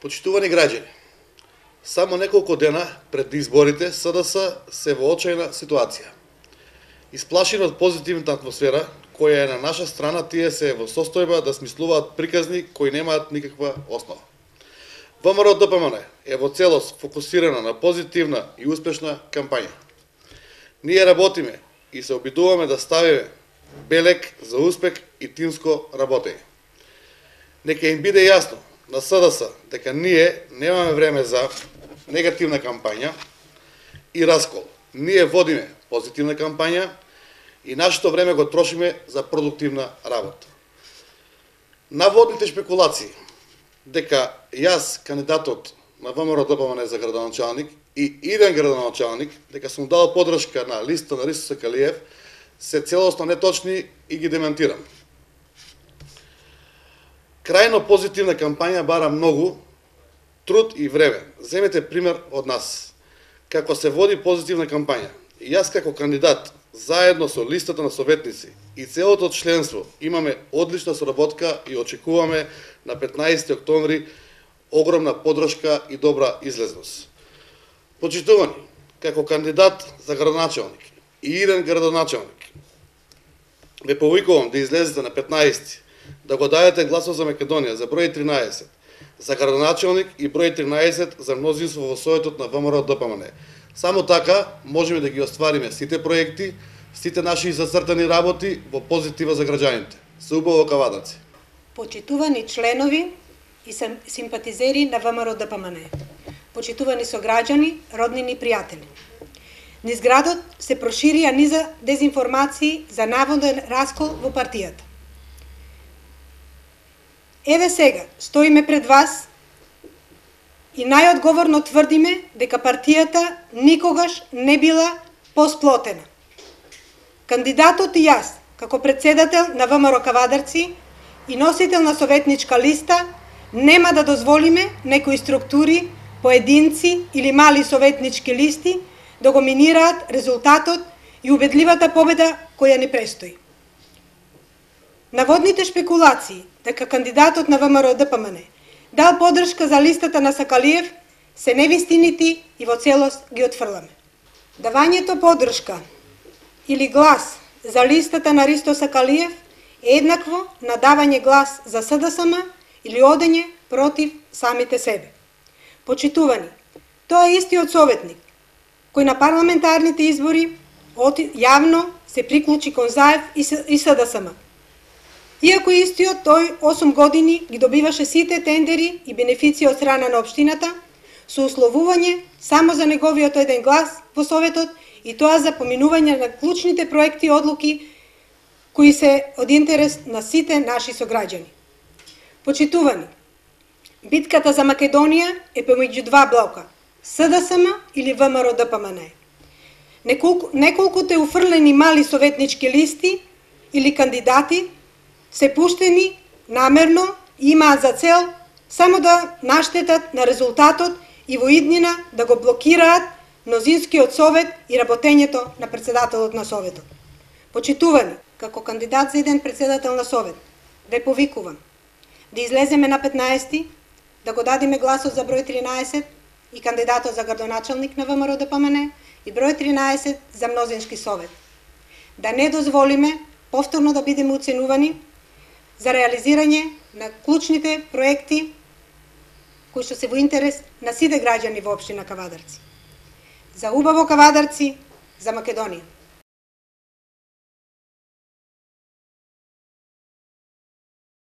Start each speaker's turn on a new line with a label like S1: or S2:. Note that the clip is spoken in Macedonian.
S1: Почитувани граѓани, само неколку дена пред изборите СДС се во очајна ситуација. Исплашени од позитивната атмосфера која е на наша страна, тие се во состојба да смислуваат приказни кои немаат никаква основа. ВМРО-ДПМН е во целост фокусирана на позитивна и успешна кампања. Ние работиме и се обидуваме да ставиме белег за успех и тимско работење. Нека им биде јасно на СДС дека ние немаме време за негативна кампања и раскол. Ние водиме позитивна кампања и нашето време го трошиме за продуктивна работа. Наводните шпекулации дека јас, кандидатот на ВМРО-ДПМН за градоначалник и иден градоначалник, дека сум дал подршка на листа на Ристо Сакалиев, се целосно неточни и ги демантирам. Крајно позитивна кампања бара многу труд и време. Земете пример од нас. Како се води позитивна кампања. И јас како кандидат, заедно со листата на советници и целото членство, имаме одлична соработка и очекуваме на 15 октомври огромна подршка и добра излезност. Почитувани, како кандидат за градоначалник и иден градоначалник, ве повикувам да излезете на 15 да го дадете гласот за Македонија за број 13, за градоначалник и број 13 за мнозинство во Советот на ВМРО-ДПМН. Само така можеме да ги оствариме сите проекти, сите наши зацртани работи во позитива за граѓаните. Се убаво кавадарци.
S2: Почитувани членови и симпатизери на ВМРО-ДПМН. Почитувани сограѓани, роднини и пријатели. Низ градот се проширија низа дезинформации за наводен раскол во партијата. Еве сега, стоиме пред вас и најодговорно тврдиме дека партијата никогаш не била посплотена. Кандидатот и јас, како председател на ВМРО Кавадарци и носител на советничка листа, нема да дозволиме некои структури, поединци или мали советнички листи да го минираат резултатот и убедливата победа која ни престои. Наводните шпекулации дека кандидатот на ВМРО-ДПМН дал подршка за листата на Сакалиев се невистинити и во целост ги отфрламе. Давањето подршка или глас за листата на Ристо Сакалиев е еднакво на давање глас за СДСМ или одење против самите себе. Почитувани, тоа е истиот советник кој на парламентарните избори јавно се приклучи кон Заев и СДСМ. Иако истиот тој 8 години ги добиваше сите тендери и бенефиции од страна на општината, со условување само за неговиот еден глас во Советот и тоа за поминување на клучните проекти и одлуки кои се од интерес на сите наши сограѓани. Почитувани, битката за Македонија е помеѓу два блока, СДСМ или ВМРО-ДПМН. Неколкуте уфрлени мали советнички листи или кандидати се пуштени намерно и имаат за цел само да наштетат на резултатот и во иднина да го блокираат мнозинскиот совет и работењето на председателот на Советот. Почитувани, како кандидат за еден председател на Совет, ве повикувам да излеземе на 15 да го дадеме гласот за број 13 и кандидатот за градоначалник на ВМРО-ДПМН и број 13 за мнозински совет. Да не дозволиме повторно да бидеме оценувани за реализирање на клучните проекти кои што се во интерес на сите граѓани во општина Кавадарци. За убаво Кавадарци, за Македонија.